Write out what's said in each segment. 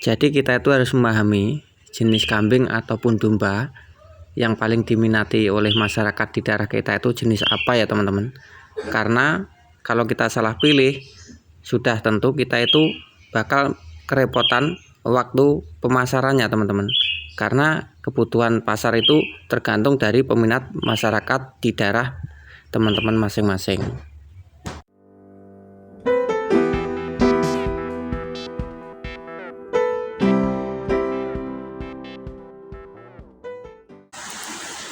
Jadi kita itu harus memahami jenis kambing ataupun domba yang paling diminati oleh masyarakat di daerah kita itu jenis apa ya teman-teman. Karena kalau kita salah pilih, sudah tentu kita itu bakal kerepotan waktu pemasarannya teman-teman. Karena kebutuhan pasar itu tergantung dari peminat masyarakat di daerah teman-teman masing-masing.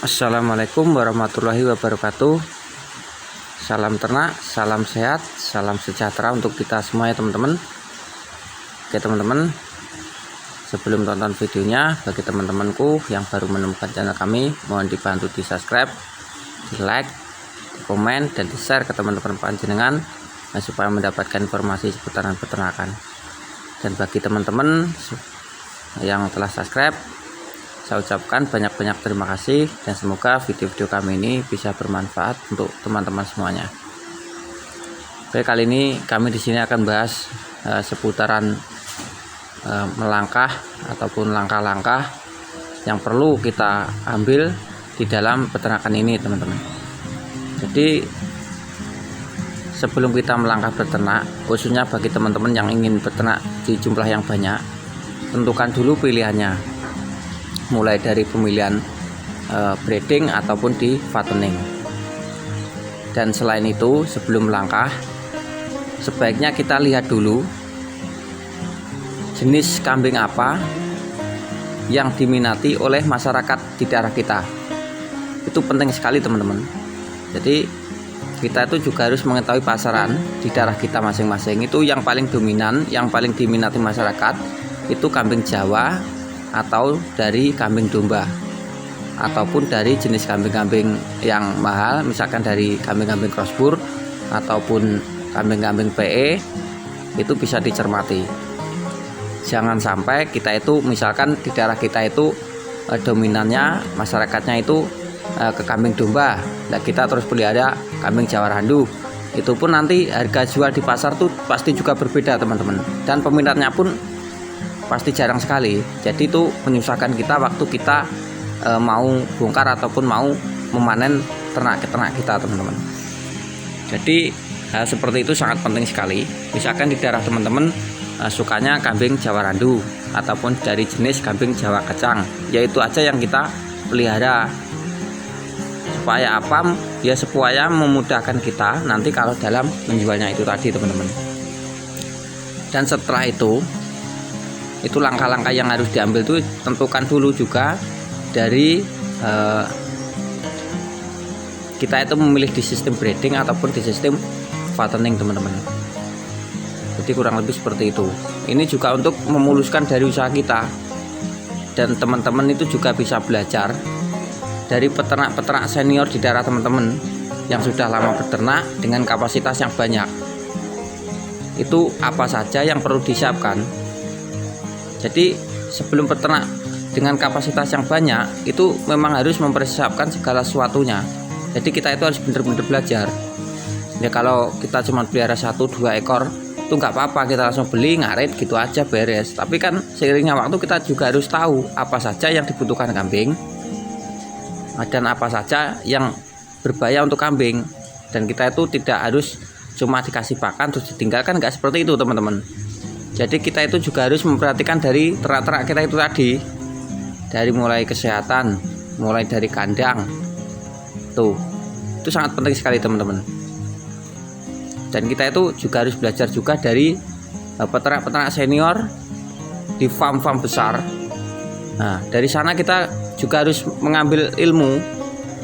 Assalamualaikum warahmatullahi wabarakatuh. Salam ternak, salam sehat, salam sejahtera untuk kita semua ya teman-teman. Oke teman-teman, sebelum tonton videonya, bagi teman-temanku yang baru menemukan channel kami, mohon dibantu di subscribe, di like, di komen, dan di share ke teman-teman panjenengan supaya mendapatkan informasi seputaran peternakan. Dan bagi teman-teman yang telah subscribe, saya ucapkan banyak-banyak terima kasih dan semoga video-video kami ini bisa bermanfaat untuk teman-teman semuanya. Oke, kali ini kami di sini akan bahas seputaran melangkah ataupun langkah-langkah yang perlu kita ambil di dalam peternakan ini, teman-teman. Jadi sebelum kita melangkah beternak, khususnya bagi teman-teman yang ingin beternak di jumlah yang banyak, tentukan dulu pilihannya, mulai dari pemilihan breeding ataupun di fattening. Dan selain itu, sebelum melangkah, sebaiknya kita lihat dulu jenis kambing apa yang diminati oleh masyarakat di daerah kita. Itu penting sekali teman-teman. Jadi kita itu juga harus mengetahui pasaran di daerah kita masing-masing. Itu yang paling dominan, yang paling diminati masyarakat itu kambing Jawa atau dari kambing domba, ataupun dari jenis kambing-kambing yang mahal, misalkan dari kambing-kambing crossbur ataupun kambing-kambing PE. Itu bisa dicermati. Jangan sampai kita itu misalkan di daerah kita itu dominannya masyarakatnya itu ke kambing domba, nah kita terus pelihara kambing Jawa Randu. Itu pun nanti harga jual di pasar tuh pasti juga berbeda teman-teman, dan peminatnya pun pasti jarang sekali. Jadi itu menyusahkan kita waktu kita mau bongkar ataupun mau memanen ternak-ternak kita teman-teman. Jadi hal seperti itu sangat penting sekali. Misalkan di daerah teman-teman sukanya kambing Jawa Randu ataupun dari jenis kambing Jawa Kacang, yaitu aja yang kita pelihara. Supaya apa? Ya supaya memudahkan kita nanti kalau dalam menjualnya itu tadi teman-teman. Dan setelah itu langkah-langkah yang harus diambil tuh tentukan dulu juga dari kita itu memilih di sistem breeding ataupun di sistem fattening teman-teman. Jadi kurang lebih seperti itu. Ini juga untuk memuluskan dari usaha kita, dan teman-teman itu juga bisa belajar dari peternak-peternak senior di daerah teman-teman yang sudah lama beternak dengan kapasitas yang banyak. Itu apa saja yang perlu disiapkan. Jadi sebelum peternak dengan kapasitas yang banyak, itu memang harus mempersiapkan segala sesuatunya. Jadi kita itu harus benar-benar belajar. Ya kalau kita cuma pelihara 1-2 ekor itu nggak apa-apa, kita langsung beli ngarit gitu aja beres. Tapi kan seiringnya waktu kita juga harus tahu apa saja yang dibutuhkan kambing dan apa saja yang berbahaya untuk kambing. Dan kita itu tidak harus cuma dikasih pakan terus ditinggalkan, nggak seperti itu teman-teman. Jadi kita itu juga harus memperhatikan dari ternak-ternak kita itu tadi, dari mulai kesehatan, mulai dari kandang. Itu sangat penting sekali teman-teman. Dan kita itu juga harus belajar juga dari peternak-peternak senior di farm-farm besar. Nah, dari sana kita juga harus mengambil ilmu.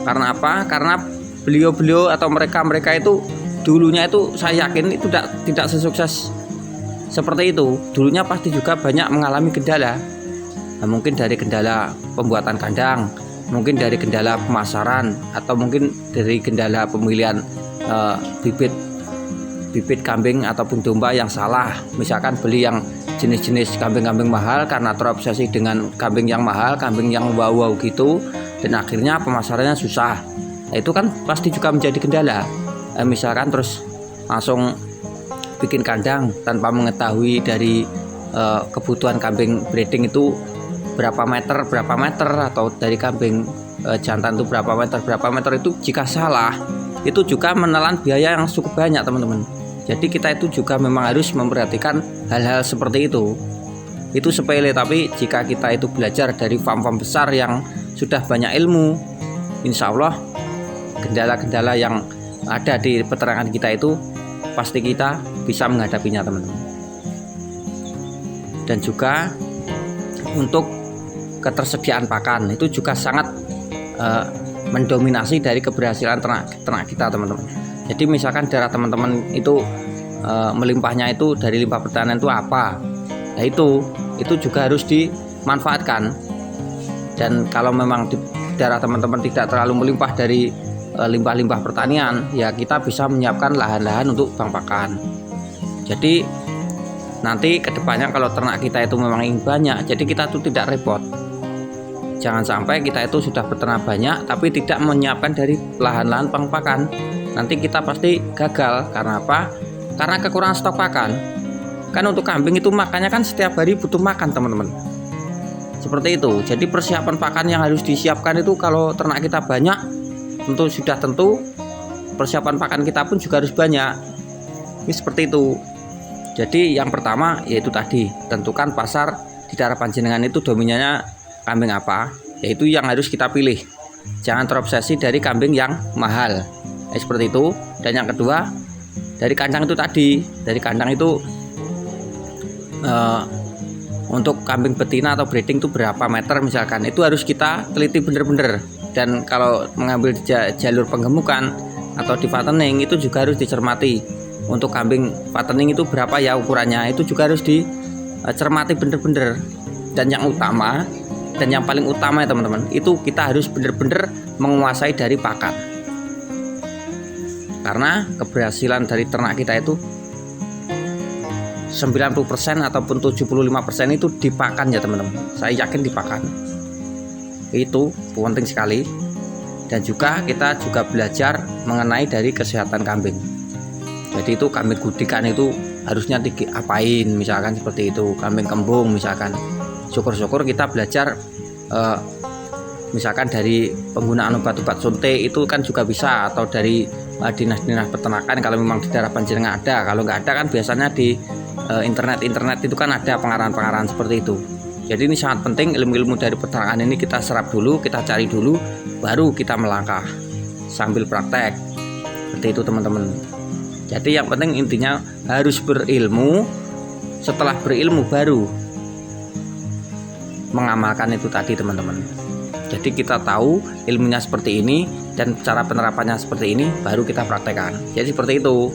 Karena apa? Karena beliau-beliau atau mereka itu dulunya itu saya yakin itu tidak sesukses seperti itu. Dulunya pasti juga banyak mengalami kendala. Nah, mungkin dari kendala pembuatan kandang, mungkin dari kendala pemasaran, atau mungkin dari kendala pemilihan bibit kambing ataupun domba yang salah. Misalkan beli yang jenis-jenis kambing-kambing mahal karena terobsesi dengan kambing yang mahal, kambing yang wow gitu, dan akhirnya pemasarannya susah. Nah, itu kan pasti juga menjadi kendala. Misalkan terus langsung bikin kandang tanpa mengetahui dari kebutuhan kambing breeding itu berapa meter atau dari kambing jantan itu berapa meter itu jika salah itu juga menelan biaya yang cukup banyak teman-teman. Jadi kita itu juga memang harus memperhatikan hal-hal seperti itu. Itu sepele, tapi jika kita itu belajar dari farm-farm besar yang sudah banyak ilmu, insya Allah kendala-kendala yang ada di peternakan kita itu pasti kita bisa menghadapinya teman-teman. Dan juga untuk ketersediaan pakan itu juga sangat mendominasi dari keberhasilan ternak kita teman-teman. Jadi misalkan darah teman-teman itu melimpahnya itu dari limpah pertanian itu apa, nah itu juga harus dimanfaatkan. Dan kalau memang di daerah teman-teman tidak terlalu melimpah dari limpah-limpah pertanian, ya kita bisa menyiapkan lahan-lahan untuk bank pakan. Jadi nanti kedepannya kalau ternak kita itu memang ingin banyak, jadi kita tuh tidak repot. Jangan sampai kita itu sudah beternak banyak tapi tidak menyiapkan dari lahan-lahan bank pakan. Nanti kita pasti gagal. Karena apa? Karena kekurangan stok pakan. Kan untuk kambing itu makannya kan setiap hari butuh makan teman-teman. Seperti itu. Jadi persiapan pakan yang harus disiapkan itu kalau ternak kita banyak, tentu persiapan pakan kita pun juga harus banyak. Ini seperti itu. Jadi yang pertama yaitu tadi, tentukan pasar di daerah panjenengan itu dominannya kambing apa, yaitu yang harus kita pilih. Jangan terobsesi dari kambing yang mahal. Seperti itu. Dan yang kedua, dari kandang itu tadi, dari kandang itu untuk kambing betina atau breeding itu berapa meter misalkan, itu harus kita teliti bener-bener. Dan kalau mengambil jalur penggemukan atau di fattening itu juga harus dicermati. Untuk kambing fattening itu berapa ya ukurannya, itu juga harus dicermati bener-bener. Dan yang utama dan yang paling utama ya teman-teman, itu kita harus bener-bener menguasai dari pakan. Karena keberhasilan dari ternak kita itu 90% ataupun 75% itu dipakan ya teman-teman. Saya yakin dipakan. Itu penting sekali. Dan juga kita juga belajar mengenai dari kesehatan kambing. Jadi itu kambing gudikan itu harusnya diapain misalkan seperti itu. Kambing kembung misalkan. Syukur-syukur kita belajar misalkan dari penggunaan obat-obat suntik itu kan juga bisa, atau dari dinas-dinas peternakan kalau memang di daerah panjenengan ada. Kalau nggak ada kan biasanya di internet itu kan ada pengarahan-pengarahan seperti itu. Jadi ini sangat penting, ilmu-ilmu dari peternakan ini kita serap dulu, kita cari dulu, baru kita melangkah sambil praktek. Seperti itu teman-teman. Jadi yang penting intinya harus berilmu. Setelah berilmu baru mengamalkan itu tadi teman-teman. Jadi kita tahu ilmunya seperti ini dan cara penerapannya seperti ini, baru kita praktekkan. Jadi seperti itu.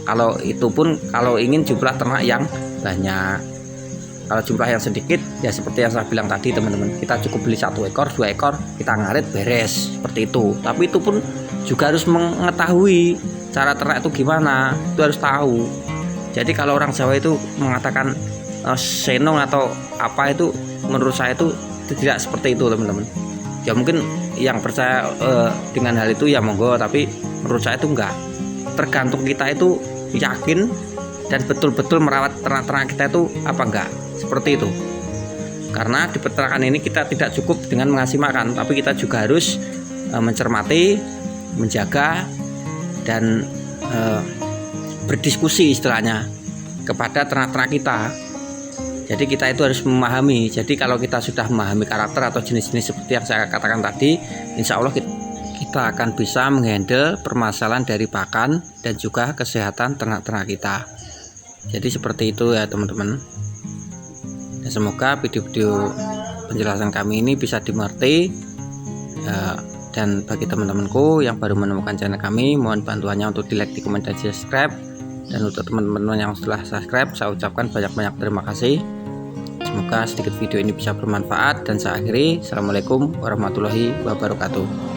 Kalau itu pun kalau ingin jumlah ternak yang banyak. Kalau jumlah yang sedikit ya seperti yang saya bilang tadi teman-teman, kita cukup beli 1 ekor 2 ekor, kita ngarit beres seperti itu. Tapi itu pun juga harus mengetahui cara ternak itu gimana, itu harus tahu. Jadi kalau orang Jawa itu mengatakan senong atau apa, itu menurut saya itu tidak seperti itu teman-teman. Ya mungkin yang percaya dengan hal itu ya monggo, tapi menurut saya itu enggak. Tergantung kita itu yakin dan betul-betul merawat ternak-ternak kita itu apa enggak, seperti itu. Karena di peternakan ini kita tidak cukup dengan mengasih makan, tapi kita juga harus mencermati, menjaga, dan berdiskusi istilahnya kepada ternak-ternak kita. Jadi kita itu harus memahami. Jadi kalau kita sudah memahami karakter atau jenis-jenis seperti yang saya katakan tadi, insya Allah kita akan bisa menghandle permasalahan dari pakan dan juga kesehatan ternak-ternak kita. Jadi seperti itu ya teman-teman. Dan semoga video-video penjelasan kami ini bisa dimengerti. Dan bagi teman-temanku yang baru menemukan channel kami, mohon bantuannya untuk di like, di komen, dan di subscribe. Dan untuk teman-teman yang setelah subscribe, saya ucapkan banyak-banyak terima kasih. Semoga sedikit video ini bisa bermanfaat, dan saya akhiri. Assalamualaikum warahmatullahi wabarakatuh.